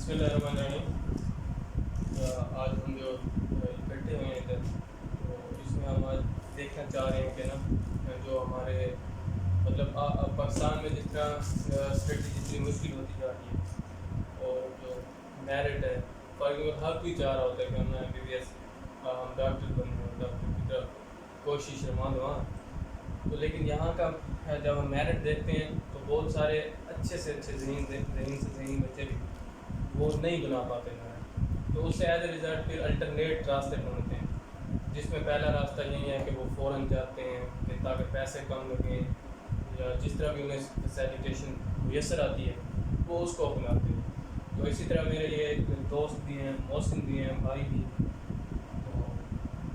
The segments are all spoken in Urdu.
بسم اللہ الرحمن الرحیم۔ آج ہم جو اکٹھے ہوئے ہیں ادھر، تو اس میں ہم آج دیکھنا چاہ رہے ہیں کہ نا جو ہمارے مطلب پاکستان میں جس طرح اسٹڈی جتنی مشکل ہوتی جا رہی ہے، اور جو میرٹ ہے، فار ایگزامپل ہر کوئی چاہ رہا ہوتا ہے کہ ہم MBBS ہم ڈاکٹر بنیں، ڈاکٹر کی طرف کوشش رواں دواں، تو لیکن یہاں کا جب ہم میرٹ دیکھتے ہیں تو بہت سارے اچھے سے اچھے ذہین سے ذہین بچے بھی وہ نہیں بنا پاتے ہیں، تو اس سے ایز اے ریزلٹ پھر الٹرنیٹ راستے ڈھونڈتے ہیں، جس میں پہلا راستہ یہی ہے کہ وہ فوراً جاتے ہیں کہ تاکہ پیسے کم لگیں، یا جس طرح بھی انہیں فیسیلیٹیشن میسر آتی ہے وہ اس کو اپناتے ہیں۔ تو اسی طرح میرے یہ ایک دوست بھی ہیں، محسن بھی ہیں، بھائی بھی، تو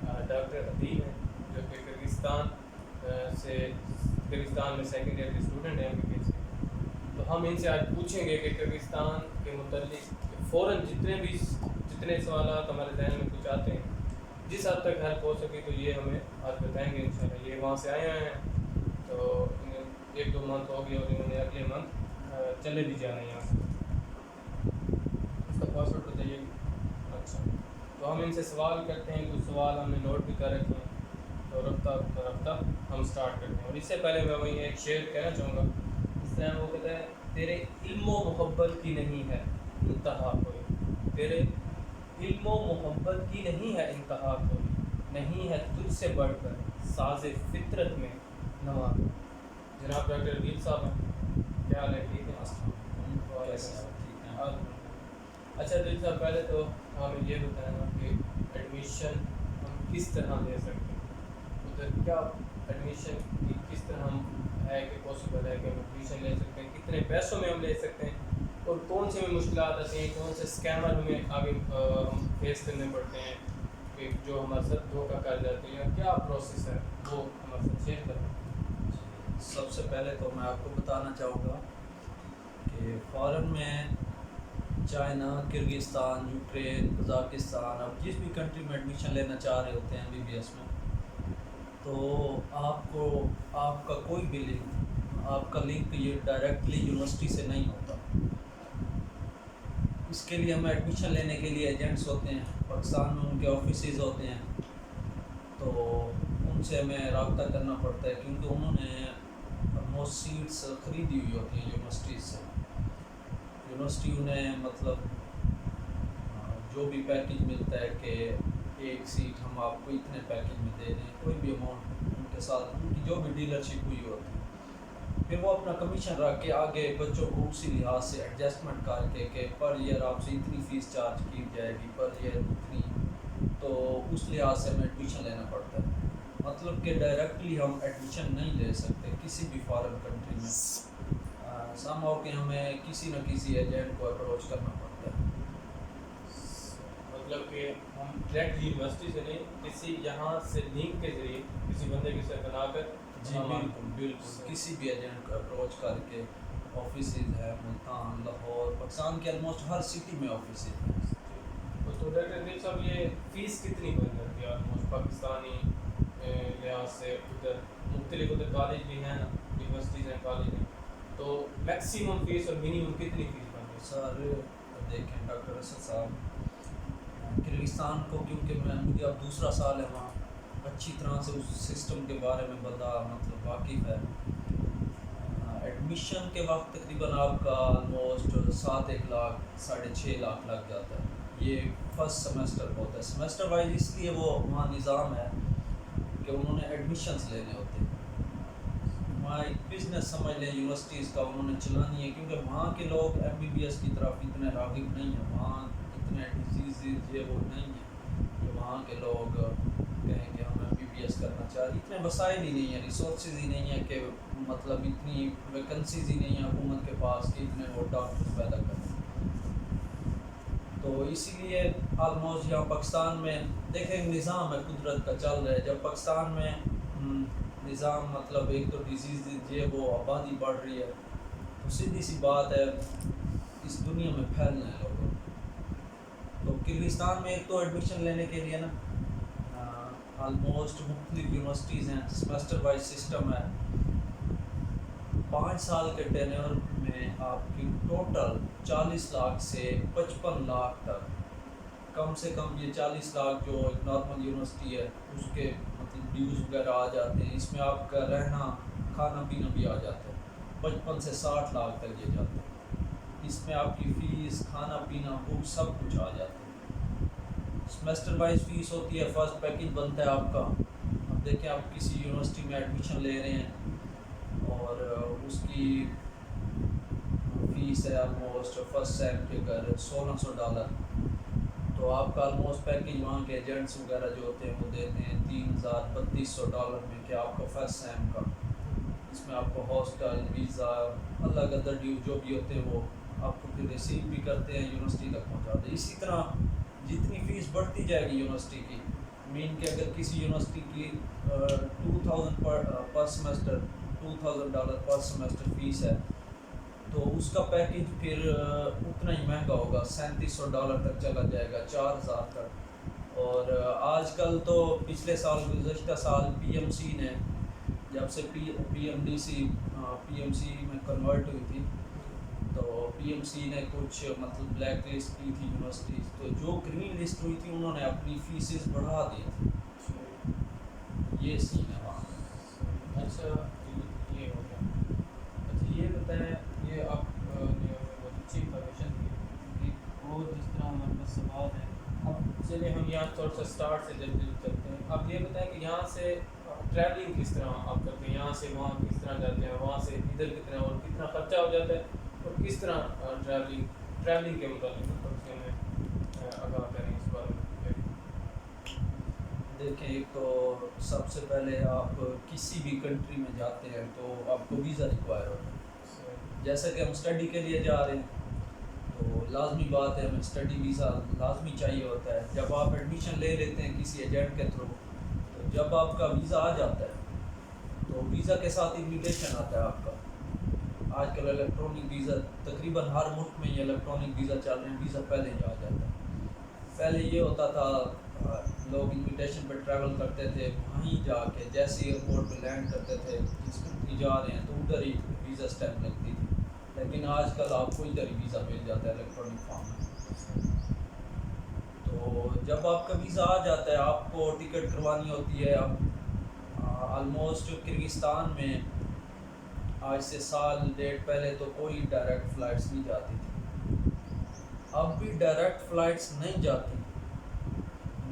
ڈاکٹر ادیب ہیں جو کہ کرغزستان میں سیکنڈ ایئر کے اسٹوڈنٹ ہیں MBBS کے۔ تو ہم ان سے آج پوچھیں گے کہ کرغزستان کے متعلق فوراً جتنے سوالات ہمارے ذہن میں کچھ آتے ہیں، جس حد تک ہیلپ ہو سکے تو یہ ہمیں آج بتائیں گے انشاءاللہ۔ یہ وہاں سے آئے ہیں، تو انہیں 1-2 منتھ ہو گئے اور انہوں نے اگلے منتھ چلے بھی جانا ہے یہاں سے۔ اس کا پاسورڈ بتائیے گا؟ اچھا، تو ہم ان سے سوال کرتے ہیں، کچھ سوال ہم نے نوٹ بھی کر رکھے ہیں، تو رفتہ ہم سٹارٹ کرتے ہیں۔ اور اس سے پہلے میں وہیں ایک شعر کہنا چاہوں گا، اس طرح وہ کہتا ہے: تیرے علم و محبت کی نہیں ہے انتہا کوئی، تیرے علم و محبت کی نہیں ہے انتہا کوئی، نہیں ہے تجھ سے بڑھ کر ساز فطرت میں نوا۔ جناب ڈاکٹر ادیب صاحب ہیں، کیا حال ہے؟ ٹھیک ہے؟ اچھا دل صاحب، پہلے تو ہمیں یہ بتائیں نا کہ ایڈمیشن ہم کس طرح لے سکتے ہیں ادھر، کیا ایڈمیشن کی کس طرح ہم ہے کہ پاسبل ہے کہ ہم ایڈمیشن لے سکتے ہیں، کتنے پیسوں میں ہم لے سکتے ہیں، اور کون سے میں مشکلات آتی ہیں، کون سے اسکیمر ہمیں آگے ہم فیس کرنے پڑتے ہیں کہ جو ہمارے ساتھ دھوکہ کر جاتے ہیں، کیا پروسیس ہے وہ ہمارے ساتھ شیئر کریں۔ سب سے پہلے تو میں آپ کو بتانا چاہوں گا کہ فارن میں چائنا، کرغزستان، یوکرین، قزاقستان، آپ جس بھی کنٹری میں ایڈمیشن لینا چاہ رہے ہوتے ہیں MBBS میں، تو آپ کا کوئی بھی لنک، آپ کا لنک یہ ڈائریکٹلی یونیورسٹی سے نہیں ہوتا۔ اس کے لیے ہمیں ایڈمیشن لینے کے لیے ایجنٹس ہوتے ہیں، پاکستان میں ان کے آفیسز ہوتے ہیں، تو ان سے ہمیں رابطہ کرنا پڑتا ہے، کیونکہ انہوں نے آلموسٹ سیٹس خریدی ہوئی ہوتی ہیں یونیورسٹیز سے۔ یونیورسٹی انہیں مطلب جو بھی پیکیج ملتا ہے کہ ایک سیٹ ہم آپ کو اتنے پیکیج میں دے دیں، کوئی بھی اماؤنٹ ان کے ساتھ ان کی جو بھی ڈیلرشپ ہوئی ہوتی ہے، پھر وہ اپنا کمیشن رکھ کے آگے بچوں کو اسی لحاظ سے ایڈجسٹمنٹ کر کے کہ پر ایئر آپ سے اتنی فیس چارج کی جائے گی، پر ایئر اتنی، تو اس لحاظ سے ہمیں ایڈمیشن لینا پڑتا ہے۔ مطلب کہ ڈائریکٹلی ہم ایڈمیشن نہیں لے سکتے کسی بھی فارن کنٹری میں، سم ہو کہ ہمیں کسی نہ کسی ایجنٹ کو اپروچ کرنا پڑتا ہے۔ مطلب کہ ہم ڈائریکٹ یونیورسٹی سے نہیں، کسی یہاں سے لنک کے ذریعے کسی بندے کی ساتھ بنا کر، جی بالکل کسی بھی ایجنٹ کو اپروچ کر کے، آفیسز ہے ملتان، لاہور، پاکستان کے آلموسٹ ہر سٹی میں آفیسز ہیں۔ تو ڈاکٹر ادیب صاحب، یہ فیس کتنی بن جاتی ہے آلموسٹ پاکستانی لحاظ سے؟ ادھر مختلف ادھر کالج بھی ہیں نا، یونیورسٹیز ہیں، کالج ہیں، تو میکسیمم فیس اور منیمم کتنی فیس بن جاتی ہے؟ سر دیکھیں ڈاکٹر اسد صاحب، کرغزستان کو کیونکہ مجھے اب دوسرا سال ہے وہاں، اچھی طرح سے اس سسٹم کے بارے میں بندہ مطلب واقف ہے۔ ایڈمیشن کے وقت تقریباً آپ کا آلموسٹ 7-1 لاکھ 6.5 لاکھ لگ جاتا ہے۔ یہ فرسٹ سیمسٹر ہوتا ہے، سیمسٹر وائز اس لیے وہ وہاں نظام ہے کہ انہوں نے ایڈمیشنز لینے ہوتے ہیں۔ وہاں ایک بزنس سمجھ لیں یونیورسٹیز کا، انہوں نے چلانی ہے، کیونکہ وہاں کے لوگ MBBS کی طرف اتنے راغب نہیں ہیں، وہاں اتنے ڈیزیز یہ وہ نہیں ہیں کہ وہاں کے لوگ کہیں کہ ہم MBBS کرنا چاہ رہے ہیں، اتنے وسائل ہی نہیں ہیں، ریسورسز ہی نہیں ہیں کہ مطلب اتنی ویکنسیز ہی نہیں ہیں حکومت کے پاس کہ اتنے وہ ڈاکٹر پیدا کریں۔ تو اسی لیے آلموسٹ یہاں پاکستان میں دیکھیں نظام ہے قدرت کا چل رہا ہے، جب پاکستان میں نظام مطلب ایک تو ڈیزیز یہ وہ آبادی بڑھ رہی ہے، تو سیدھی سی بات ہے اس دنیا میں پھیلنا ہے لوگوں۔ تو کرغزستان میں ایک تو ایڈمیشن لینے کے لیے نا آلموسٹ مختلف یونیورسٹیز ہیں، سیمسٹر وائز سسٹم ہے، 5 سال کے ٹینیور میں میں آپ کی ٹوٹل 40 لاکھ سے 55 لاکھ تک، کم سے کم یہ 40 لاکھ جو ایک نارمل یونیورسٹی ہے اس کے مطلب ڈیوز وغیرہ آ جاتے ہیں، اس میں آپ کا رہنا کھانا پینا بھی آ جاتا ہے، 55 سے 60 لاکھ تک یہ جاتا ہے، اس میں آپ کی فیس کھانا پینا بک سب کچھ آ جاتا ہے۔ سمیسٹر وائز فیس ہوتی ہے، فرسٹ پیکج بنتا ہے آپ کا، اب دیکھیں آپ کسی یونیورسٹی میں ایڈمیشن لے رہے ہیں اور اس کی فیس ہے آلموسٹ فرسٹ سیم کے اگر $1600، تو آپ کا آلموسٹ پیکج وہاں کے ایجنٹس وغیرہ جو ہوتے ہیں وہ دیتے ہیں $3200 میں کہ آپ کا فرسٹ سیم کا، اس میں آپ کو ہاسٹل ویزا الگ ادر ڈیو جو بھی ہوتے ہیں وہ آپ کو پھر ریسیو بھی کرتے ہیں، یونیورسٹی تک پہنچاتے ہیں۔ اسی طرح جتنی فیس بڑھتی جائے گی یونیورسٹی کی، مین کہ اگر کسی یونیورسٹی کی 2000 پر سمیسٹر $2000 پر سمیسٹر فیس ہے، تو اس کا پیکج پھر اتنا ہی مہنگا ہوگا، $3700 تک چلا جائے گا، 4000 تک۔ اور آج کل تو پچھلے سال گزشتہ سال پی ایم سی نے جب سے P M D C P M C میں کنورٹ ہوئی تھی، تو پی ایم سی نے کچھ مطلب بلیک لسٹ کی تھی یونیورسٹیز، تو جو گرین لسٹ ہوئی تھی انہوں نے اپنی فیسز بڑھا دی تھی، یہ سین ہے وہاں۔ اچھا یہ ہو گیا۔ اچھا یہ بتائیں، یہ آپ نے ہمیں بہت اچھی انفارمیشن دی، اور جس طرح ہمارے پاس سوال ہے، اب چلیے ہم یہاں تھوڑا سا اسٹارٹ سے جلدی چلتے ہیں۔ آپ یہ بتائیں کہ یہاں سے ٹریولنگ کس طرح آپ کرتے ہیں، یہاں سے وہاں کس طرح جاتے ہیں، وہاں سے ادھر کتنا اور کتنا خرچہ ہو جاتا ہے، اور کس طرح ٹریولنگ کے متعلق تھوڑی سی ہمیں آگاہ کریں اس بارے میں۔ دیکھیں، ایک تو سب سے پہلے آپ کسی بھی کنٹری میں جاتے ہیں تو آپ کو ویزا ریکوائر ہوتا ہے، جیسا کہ ہم اسٹڈی کے لیے جا رہے ہیں تو لازمی بات ہے ہمیں اسٹڈی ویزا لازمی چاہیے ہوتا ہے۔ جب آپ ایڈمیشن لے لیتے ہیں کسی ایجنٹ کے تھرو، تو جب آپ کا ویزا آ جاتا ہے تو ویزا کے ساتھ انویٹیشن آتا ہے آپ کا۔ آج کل الیکٹرانک ویزا تقریباً ہر ملک میں یہ الیکٹرانک ویزا چل رہے ہیں، ویزا پہلے ہی آ جاتا ہے۔ پہلے یہ ہوتا تھا لوگ انویٹیشن پہ ٹریول کرتے تھے، وہیں جا کے جیسے ایئرپورٹ پہ لینڈ کرتے تھے جس کنٹری جا رہے ہیں تو ادھر ہی ویزا اسٹیمپ لگتی تھی، لیکن آج کل آپ کو ادھر ہی ویزا مل جاتا ہے الیکٹرانک فارم میں۔ تو جب آپ کا ویزا آ جاتا ہے آپ کو ٹکٹ کروانی ہوتی ہے۔ اب آلموسٹ کرگستان میں آج سے سال ڈیڑھ پہلے تو کوئی ڈائریکٹ فلائٹس نہیں جاتی تھی، اب بھی ڈائریکٹ فلائٹس نہیں جاتی،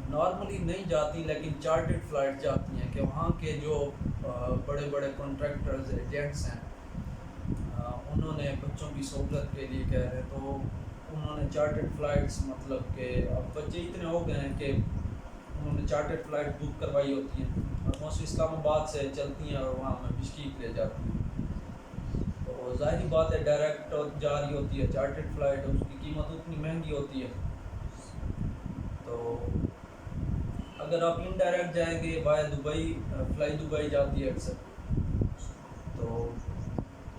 نارملی نہیں جاتی، لیکن چارٹرڈ فلائٹ جاتی ہیں کہ وہاں کے جو بڑے بڑے کانٹریکٹرز ایجنٹس ہیں، انہوں نے بچوں کی سہولت کے لیے کہہ رہے تو انہوں نے چارٹرڈ فلائٹس، مطلب کہ اب بچے اتنے ہو گئے ہیں کہ انہوں نے چارٹرڈ فلائٹ بک کروائی ہوتی ہیں، آلموسٹ اسلام آباد سے چلتی ہیں اور وہاں میں بشکیک لے جاتی ہیں۔ تو ظاہری بات ہے ڈائریکٹ جا رہی ہوتی ہے چارٹرڈ فلائٹ، اس کی قیمت اتنی مہنگی ہوتی ہے، تو اگر آپ انڈائریکٹ جائیں گے بایا دبئی، فلائی دبئی جاتی ہے اکثر، تو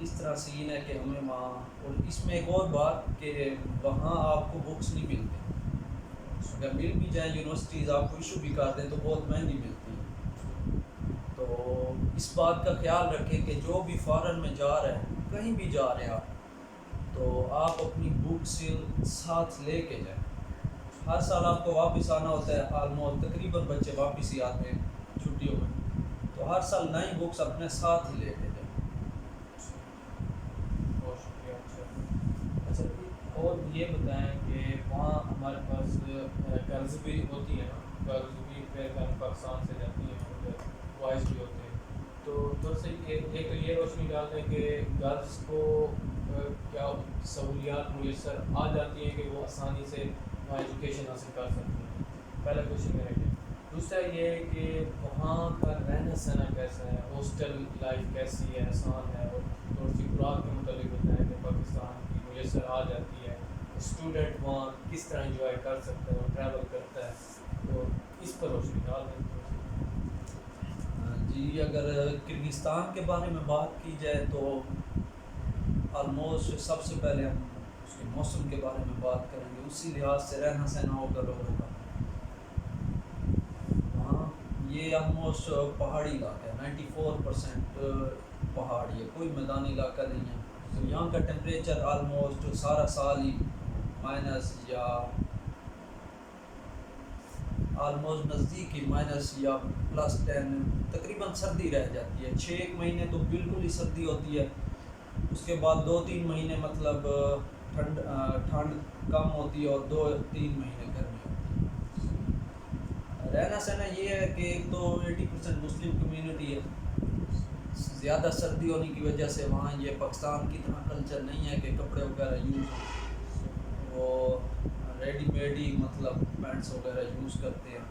اس طرح سین ہے کہ ہمیں وہاں، اور اس میں ایک اور بات کہ وہاں آپ کو بکس نہیں ملتی، اگر مل بھی جائیں یونیورسٹیز آپ کو ایشو بھی کر دیں تو بہت مہنگی ملتی ہیں۔ تو اس بات کا خیال رکھیں کہ جو بھی فارن میں جا رہے ہیں، کہیں بھی جا رہے ہیں آپ، تو آپ اپنی بکس ساتھ لے کے جائیں۔ ہر سال آپ کو واپس آنا ہوتا ہے، آلموسٹ تقریباً بچے واپس ہی آتے ہیں چھٹیوں میں، تو ہر سال نئی بکس اپنے ساتھ ہی لے کے جائیں۔ بہت شکریہ۔ اچھا اور یہ بتائیں کہ وہاں ہمارے پاس گرلز بھی ہوتی ہیں نا، گرلز بھی پاکستان سے جاتی ہیں اور بوائز بھی ہوتے ہیں، تو تھوڑا سا ایک تو یہ روشنی ڈالتے ہیں کہ گرلز کو کیا سہولیات میسر آ جاتی ہیں کہ وہ آسانی سے وہاں ایجوکیشن حاصل کر سکتے ہیں، پہلا کوشچن میرا یہ۔ دوسرا یہ ہے کہ وہاں کا رہنا سہنا کیسا ہے، ہاسٹل لائف کیسی ہے، آسان ہے، اور تھوڑی سی خوراک کے متعلق بتائیں کہ پاکستان کی میسر آ جاتی ہے، اسٹوڈنٹ وہاں کس طرح انجوائے کر سکتا ہے اور ٹریول کرتا ہے، تو اس پر روشنی ڈال دیں تھوڑی سی۔ جی، اگر کرگستان کے بارے میں بات کی جائے تو آلموسٹ سب سے پہلے ہم اس کے موسم کے بارے میں بات کریں گے، اسی لحاظ سے رہنا سہنا ہوگا لوگوں کا۔ وہاں یہ آلموسٹ پہاڑی علاقہ ہے، 94% پہاڑی ہے، کوئی میدانی علاقہ نہیں ہے، تو یہاں کا ٹیمپریچر آلموسٹ سارا سال ہی مائنس یا آلموسٹ نزدیک ہی مائنس یا +10 تقریباً سردی رہ جاتی ہے. 6 مہینے تو بالکل ہی سردی ہوتی ہے. اس کے بعد 2-3 مہینے مطلب ٹھنڈ کم ہوتی ہے اور 2-3 مہینے گرمی ہوتی ہے. رہنا سہنا یہ ہے کہ ایک تو 80% مسلم کمیونٹی ہے. زیادہ سردی ہونے کی وجہ سے وہاں یہ پاکستان کی طرح کلچر نہیں ہے کہ کپڑے وغیرہ یوز وہ ریڈی میڈ ہی مطلب پینٹس وغیرہ یوز کرتے ہیں.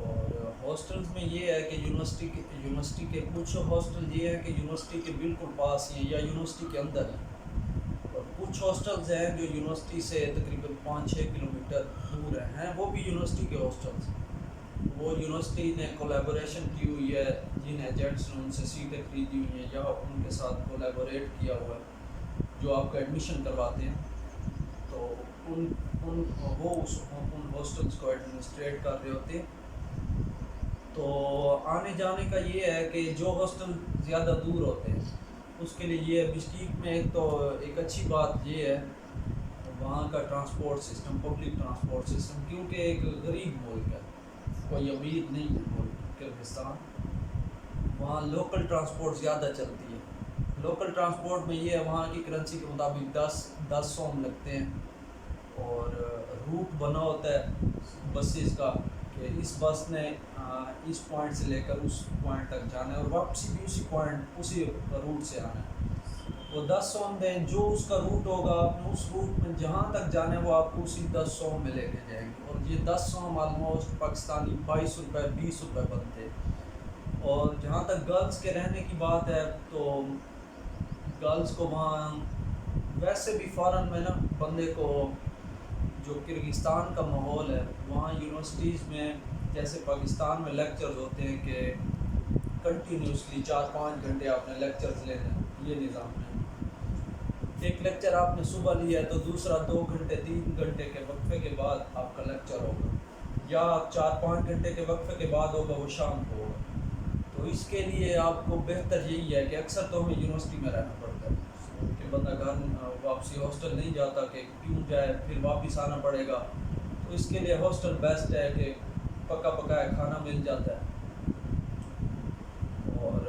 اور ہاسٹلز میں یہ ہے کہ یونیورسٹی کے کچھ ہاسٹل یہ ہے کہ یونیورسٹی کے بالکل پاس ہی ہیں یا یونیورسٹی کے اندر ہیں, اور کچھ ہاسٹلز ہیں جو یونیورسٹی سے تقریباً 5-6 کلومیٹر دور ہیں وہ بھی یونیورسٹی کے ہاسٹلز ہیں. وہ یونیورسٹی نے کولیبوریشن کی ہوئی ہے, جن ایجنٹس نے ان سے سیٹیں خریدی ہوئی ہیں یا ان کے ساتھ کولیبوریٹ کیا ہوا ہے جو آپ کا ایڈمیشن کرواتے ہیں. تو وہ ان ہاسٹلس کو ایڈمنسٹریٹ کر رہے ہوتے ہیں. تو آنے جانے کا یہ ہے کہ جو ہاسٹل زیادہ دور ہوتے ہیں اس کے لیے یہ بشکیک میں ایک اچھی بات یہ ہے وہاں کا transport system, public transport system, کیونکہ ایک غریب ملک ہے, کوئی امیر نہیں ہے ملک کرغزستان. وہاں لوکل ٹرانسپورٹ زیادہ چلتی ہے. لوکل ٹرانسپورٹ میں یہ ہے وہاں کی کرنسی کے مطابق 10 سوم لگتے ہیں, اور روٹ بنا ہوتا ہے بسیز کا کہ اس بس نے اس پوائنٹ سے لے کر اس پوائنٹ تک جانا ہے اور واپسی بھی اسی روٹ سے آنا ہے. وہ 10 سوم دیں, جو اس کا روٹ ہوگا آپ نے اس روٹ میں جہاں تک جانا ہے وہ آپ کو اسی 10 سوم میں لے کے جائیں گے. اور یہ 10 سوم آلموسٹ پاکستانی 22 روپے 20 روپے بنتے. اور جہاں تک گرلز کے رہنے کی بات ہے تو گرلز کو وہاں ویسے بھی فارن میں نا بندے کو جو کرغزستان کا ماحول ہے وہاں یونیورسٹیز میں جیسے پاکستان میں لیکچرز ہوتے ہیں کہ کنٹینیوسلی 4-5 گھنٹے آپ نے لیکچرز لینے ہیں, یہ نظام ہے. ایک لیکچر آپ نے صبح لیا ہے تو دوسرا 2 گھنٹے 3 گھنٹے کے وقفے کے بعد آپ کا لیکچر ہوگا, یا 4-5 گھنٹے کے وقفے کے بعد ہوگا وہ شام کو ہوگا. تو اس کے لیے آپ کو بہتر یہی ہے کہ اکثر تو ہمیں یونیورسٹی میں رہنا پڑتا ہے کہ بندہ گھر واپسی ہاسٹل نہیں جاتا کہ کیوں جائے, پھر واپس آنا پڑے گا. تو اس کے لیے ہاسٹل بیسٹ ہے کہ پکا پکایا کھانا مل جاتا ہے. اور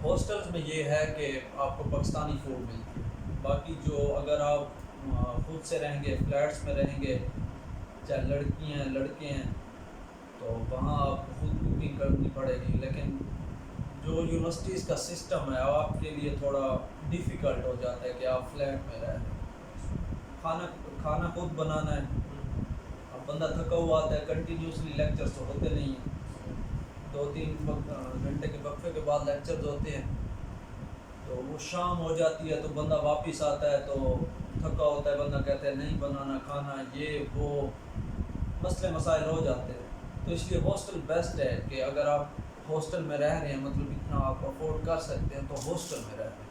ہاسٹلز میں یہ ہے کہ آپ کو پاکستانی فوڈ ملتی ہے. باقی جو اگر آپ خود سے رہیں گے, فلیٹس میں رہیں گے, چاہے لڑکی ہیں لڑکے ہیں, تو وہاں آپ کو خود کوکنگ کرنی پڑے گی. لیکن جو یونیورسٹیز کا سسٹم ہے آپ کے لیے تھوڑا ڈیفیکلٹ ہو جاتا ہے کہ آپ فلیٹ میں رہیں. کھانا خود بنانا ہے. اب بندہ تھکا ہوا آتا ہے, کنٹینیوسلی لیکچرز تو ہوتے نہیں ہیں, 2-3 گھنٹے کے وقفے کے بعد لیکچرز ہوتے ہیں. تو وہ شام ہو جاتی ہے تو بندہ واپس آتا ہے تو تھکا ہوتا ہے, بندہ کہتا ہے نہیں بنانا کھانا, یہ وہ مسئلے مسائل ہو جاتے ہیں. تو اس لیے ہاسٹل بیسٹ ہے کہ اگر آپ ہاسٹل میں رہ رہے ہیں, مطلب اتنا آپ افورڈ کر سکتے ہیں, تو ہاسٹل میں رہ رہے ہیں.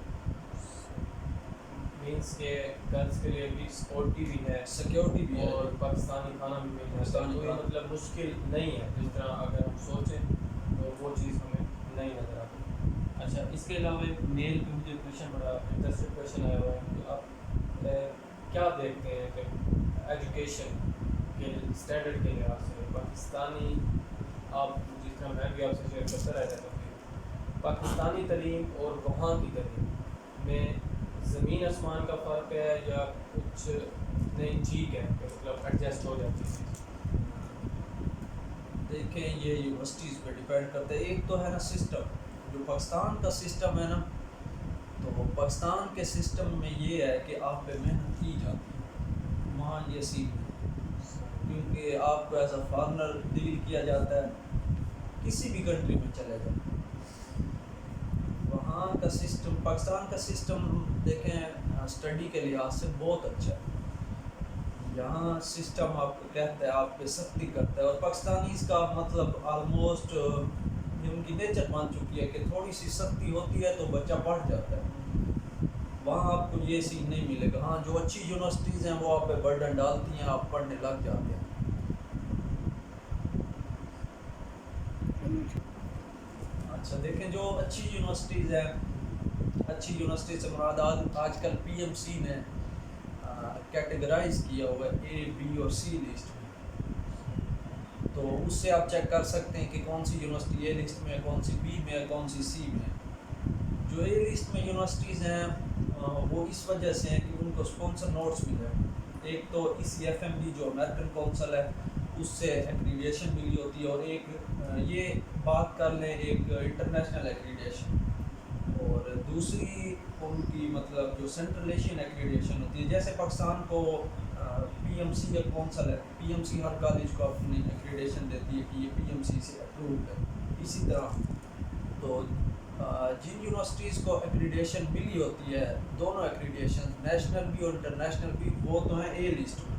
مینس کہ گرلس کے لیے بھی سیکورٹی بھی ہے, سیکورٹی بھی ہے, اور پاکستانی کھانا بھی مل جاتا ہے. کوئی مطلب مشکل نہیں ہے جس طرح اگر ہم سوچیں تو وہ چیز ہمیں نہیں نظر آتی. اچھا, اس کے علاوہ ایک میل پہ مجھے کویشچن بڑا انٹرسٹڈ کویشچن آیا ہوا ہے کہ آپ کیا دیکھتے ہیں کہ ایجوکیشن کے اسٹینڈرڈ کے لحاظ سے پاکستانی, آپ جس طرح میں بھی آپ سے شیئر کرتا رہتا ہوں کہ پاکستانی تعلیم اور وہاں کی تعلیم میں زمین آسمان کا فرق ہے یا کچھ نہیں ٹھیک ہے کہ مطلب ایڈجسٹ ہو جاتی ہے؟ دیکھیں یہ یونیورسٹیز پہ ڈیپینڈ کرتا ہے. ایک تو ہے نا سسٹم, جو پاکستان کا سسٹم ہے نا, تو پاکستان کے سسٹم میں یہ ہے کہ آپ پہ محنت کی جاتی ہے. وہاں یہ سین ہے کیونکہ آپ کو ایز اے فارنر ڈیل کیا جاتا ہے. کسی بھی کنٹری میں چلے جائیں, وہاں کا سسٹم پاکستان کا سسٹم دیکھیں اسٹڈی کے لحاظ سے بہت اچھا ہے. یہاں سسٹم آپ کو کہتا ہے, آپ پہ سختی کرتا ہے. اور پاکستانیز کا مطلب آلموسٹ یہ ان کی نیچر مان چکی ہے کہ تھوڑی سی سختی ہوتی ہے تو بچہ پڑھ جاتا ہے. وہاں آپ کو یہ سین نہیں ملے گا. ہاں جو اچھی یونیورسٹیز ہیں وہ آپ پہ برڈن ڈالتی ہیں, آپ پڑھنے لگ جاتے ہیں. اچھا دیکھیں جو اچھی یونیورسٹیز ہیں, اچھی یونیورسٹی سے مراد آج کل پی ایم سی نے کیٹیگرائز کیا ہوا ہے اے بی اور سی لسٹ میں، تو اس سے آپ چیک کر سکتے ہیں کہ کون سی یونیورسٹی اے لسٹ میں ہے، کون سی بی میں ہے، کون سی سی میں ہے۔ جو اے لسٹ میں یونیورسٹیز ہیں وہ اس وجہ سے ہیں کہ ان کو اسپانسر نوٹس ملے ہیں۔ ایک تو ECFMB جو امریکن کونسل ہے اس سے ایکریڈیشن ملی ہوتی ہے، اور ایک یہ بات کر لیں ایک انٹرنیشنل ایکریڈیشن، اور دوسری ان کی مطلب جو سینٹرل ایشین ایکریڈیشن ہوتی ہے۔ جیسے پاکستان کو PMC یا کونسل ہے، PMC ہر کالج کو اپنی ایکریڈیشن دیتی ہے کہ یہ PMC سے اپرووڈ ہے، اسی طرح تو جن یونیورسٹیز کو ایکریڈیشن ملی ہوتی ہے، دونوں ایکریڈیشن نیشنل بھی اور انٹرنیشنل بھی، وہ تو ہیں اے لسٹ میں۔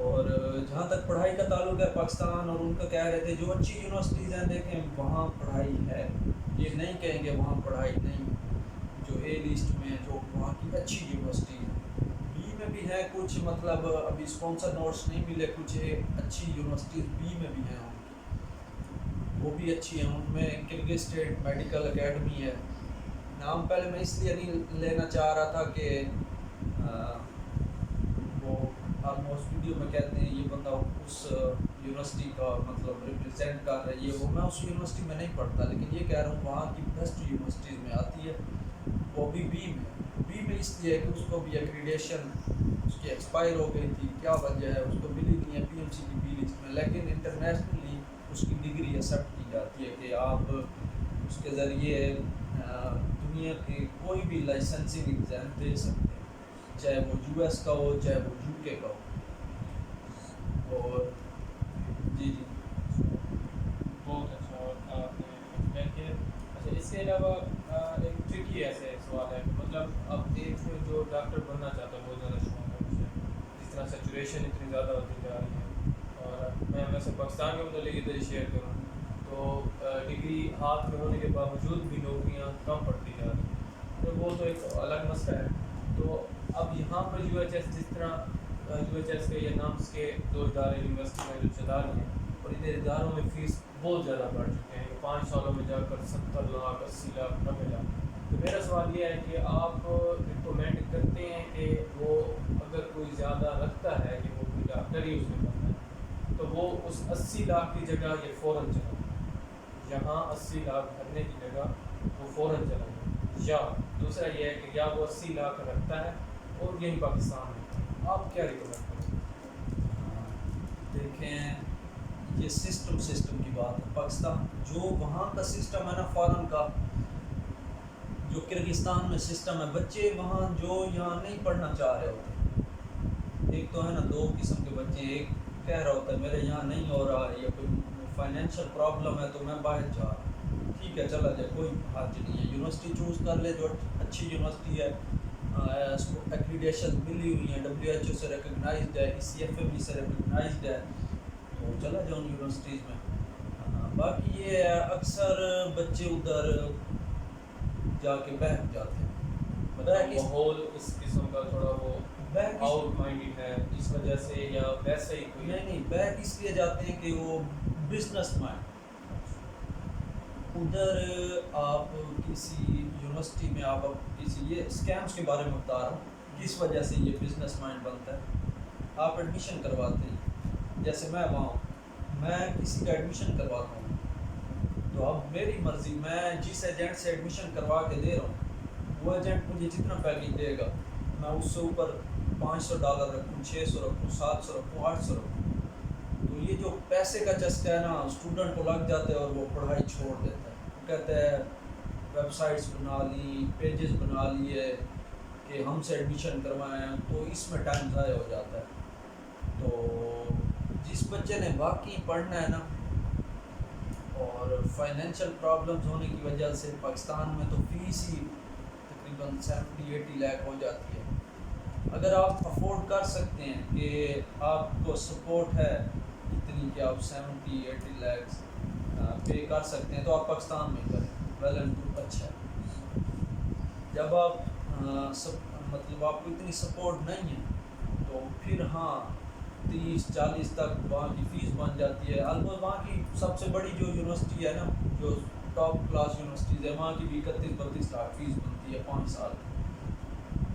اور جہاں تک پڑھائی کا تعلق ہے پاکستان اور ان کا کہہ رہے تھے جو اچھی یونیورسٹیز ہیں دیکھیں وہاں پڑھائی ہے، یہ نہیں کہیں گے وہاں پڑھائی نہیں، جو اے لسٹ میں جو وہاں کی اچھی یونیورسٹی ہے۔ بی میں بھی ہیں کچھ، مطلب ابھی اسپانسر نوٹس نہیں ملے، کچھ اچھی یونیورسٹیز بی میں بھی ہیں ان کی، وہ بھی اچھی ہیں۔ ان میں کرگز اسٹیٹ میڈیکل اکیڈمی ہے، نام پہلے میں اس لیے نہیں لینا چاہ رہا تھا کہ وہ آلموسٹ ویڈیو میں کہتے ہیں یہ بندہ اس یونیورسٹی کا مطلب ریپرزینٹ کر رہا ہے، یہ وہ میں اس یونیورسٹی میں نہیں پڑھتا، لیکن یہ کہہ رہا ہوں وہاں کی بیسٹ یونیورسٹیز میں آتی ہے، وہ بھی بی میں اس لیے کہ اس کو بھی ایکریڈیشن اس کی ایکسپائر ہو گئی تھی، کیا وجہ ہے اس کو ملی نہیں ہے PMC کی بی لسٹ میں، لیکن انٹرنیشنلی اس کی ڈگری ایکسیپٹ کی جاتی ہے کہ آپ اس کے ذریعے دنیا کے کوئی بھی لائسنسنگ ایگزام دے سکتے ہیں، چاہے وہ US کا ہو چاہے وہ UK کا ہو۔ اور جی بہت اچھا اور آپ نے ایکسپلین کیا۔ اچھا اس کے علاوہ ایک ٹرکی ایسے سوال ہے، مطلب اب ایک جو ڈاکٹر بننا چاہتا ہے بہت زیادہ شوق ہے مجھے، جس طرح سیچوریشن اتنی زیادہ ہوتی جا رہی ہے، اور میں ویسے پاکستان کے متعلق ادھر شیئر کروں تو ڈگری ہاتھ میں ہونے کے باوجود بھی نوکریاں کم پڑتی جا رہی ہیں، تو وہ تو ایک الگ مسئلہ ہے۔ تو اب یہاں پر UHS جس طرح UHS کے یا NAMS کے دو ادارے یونیورسٹی میں جو چلا رہے ہیں، اور ان اداروں میں فیس بہت زیادہ بڑھ چکے ہیں، 5 سالوں میں جا کر 70 لاکھ 80 لاکھ 90 لاکھ۔ تو میرا سوال یہ ہے کہ آپ ریکمینڈ کرتے ہیں کہ وہ اگر کوئی زیادہ رکھتا ہے کہ وہ کوئی ڈاکٹر ہی اس میں بننا ہے تو وہ اس 80 لاکھ کی جگہ یہ فوراً چلا جائے، یہاں 80 لاکھ بھرنے کی جگہ وہ فوراً چلا جائے، یا دوسرا یہ ہے کہ یا وہ 80 لاکھ رکھتا ہے اور یہی پاکستان میں، آپ کیا ریکمینڈ کریں؟ دیکھیں یہ سسٹم کی بات ہے، پاکستان جو وہاں کا سسٹم ہے نا، فارن کا جو کرگستان میں سسٹم ہے، بچے وہاں جو یہاں نہیں پڑھنا چاہ رہے ہوتے، ایک تو ہے نا دو قسم کے بچے، ایک کہہ رہا ہوتا ہے میرے یہاں نہیں ہو رہا ہے یا کوئی فائنینشیل پرابلم ہے تو میں باہر جا رہا ہوں، ٹھیک ہے چلا جائے کوئی حرج نہیں ہے، یونیورسٹی چوز کر لے جو اچھی یونیورسٹی ہے، اس کو ایکریڈیشن ملی ہوئی ہیں، WHO سے ریکگنائزڈ ہے، ECFMB سے ریکگنائزڈ ہے، تو چلا جاؤ یونیورسٹیز میں۔ باقی یہ ہے اکثر بچے ادھر جا کے بہک جاتے ہیں، ماحول اس قسم کا تھوڑا وہ بہک آؤٹ مائنڈڈ ہے اس وجہ سے، یا ویسے ہی کوئی نہیں بہک اس لیے جاتے ہیں کہ وہ بزنس مائنڈ، ادھر آپ کسی یونیورسٹی میں آپ کسی، یہ اسکیمس کے بارے میں بتا رہا ہوں کس وجہ سے یہ بزنس مائنڈ بنتا ہے، آپ ایڈمیشن کرواتے ہیں، جیسے میں وہاں ہوں، میں کسی کا ایڈمیشن کرواتا ہوں تو اب میری مرضی، میں جس ایجنٹ سے ایڈمیشن کروا کے دے رہا ہوں وہ ایجنٹ مجھے جتنا پیکیج دے گا میں اس سے اوپر $500 رکھوں، 600 رکھوں، 700 رکھوں، 800 رکھوں، تو یہ جو پیسے کا چسکا ہے نا اسٹوڈنٹ کو لگ جاتا ہے اور وہ پڑھائی چھوڑ دیتا ہے، وہ کہتا ہے ویب سائٹس بنا لی، پیجز بنا لیے کہ ہم سے ایڈمیشن کروائیں، تو اس میں ٹائم ضائع ہو جاتا ہے۔ تو جس بچے نے واقعی پڑھنا ہے نا، اور فائنینشیل پرابلمز ہونے کی وجہ سے پاکستان میں تو فیس ہی تقریباً 70-80 لاکھ ہو جاتی ہے، اگر آپ افورڈ کر سکتے ہیں کہ آپ کو سپورٹ ہے اتنی کہ آپ 70-80 لاکھ پے کر سکتے ہیں تو آپ پاکستان میں کریں، ویل اینڈ گڈ، اچھا ہے۔ جب آپ مطلب آپ کو اتنی سپورٹ نہیں ہے تو پھر ہاں 30-40 تک وہاں کی فیس بن جاتی ہے، آلموسٹ وہاں کی سب سے بڑی جو یونیورسٹی ہے نا جو ٹاپ کلاس یونیورسٹیز ہے، وہاں کی بھی 31-32 لاکھ فیس بنتی ہے 5 سال،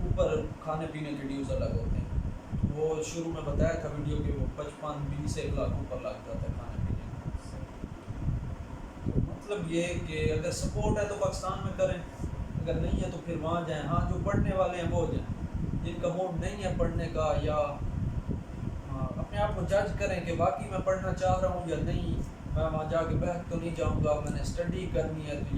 اوپر کھانے پینے کے ڈیوز الگ ہوتے ہیں. وہ شروع میں بتایا تھا ویڈیو کہ وہ 55-20 1 لاکھ اوپر لگ جاتا ہے کھانے پینے کا. تو مطلب یہ ہے کہ اگر سپورٹ ہے تو پاکستان میں کریں، اگر نہیں ہے تو پھر وہاں جائیں. ہاں جو پڑھنے والے ہیں وہ جائیں، جن کا موڈ نہیں ہے پڑھنے کا یا اپنے آپ کو جج کریں کہ واقعی میں پڑھنا چاہ رہا ہوں یا نہیں، میں وہاں جا کے بہک تو نہیں جاؤں گا، میں نے اسٹڈی کرنی ہے. تو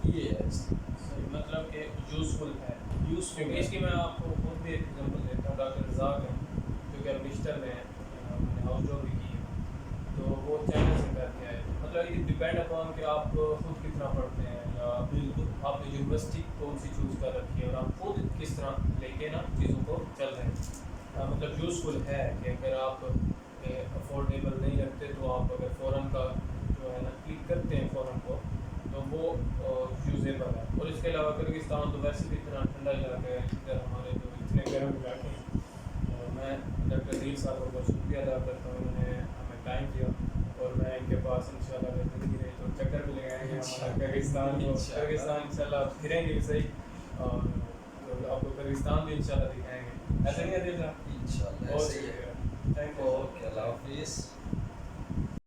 یہ ہے صحیح، مطلب کہ یوزفل ہے. یوزفل کیونکہ اس کی میں آپ کو خود بھی ایک ایگزامپل دیتا ہوں. ڈاکٹر رزاق ہیں جو کہ اب رشتر میں ہیں، میں نے ہاؤس جاب بھی کی ہے، تو وہ چائنا سے کر کے آئے. مطلب یہ ڈپینڈ اپون کہ آپ خود کتنا پڑھتے ہیں یا بالکل آپ نے یونیورسٹی کون سی چوز کر رکھی ہے اور آپ خود کس طرح لے کے نا چیزوں کو چل رہے ہیں. مطلب یوزفل ہے کہ اگر آپ افورڈیبل نہیں رکھتے تو آپ اگر فورن کا جو ہے نا کلک کرتے ہیں فورن کو تو وہ یوزیبل ہے. اور اس کے علاوہ کرگستان تو ویسے بھی اتنا ٹھنڈا علاقہ ہے، ادھر ہمارے جو اتنے گرم علاقے ہیں. میں ڈاکٹر دیر صاحب کا شکریہ ادا کرتا ہوں، انہوں نے ہمیں ٹائم دیا اور میں ان کے پاس انشاءاللہ اگر زندگی رہی تو چکر بھی لگائیں گے ہمارا کرگستان انشاءاللہ پھریں گے بھی صحیح، اور آپ کو کرگستان بھی انشاءاللہ دکھائیں گے. ایسا نہیں ہے دل صاحب؟ انشاءاللہ بہت ایسے ہی ہے. شکریہ، تھینک یو. اوکے، اللہ حافظ.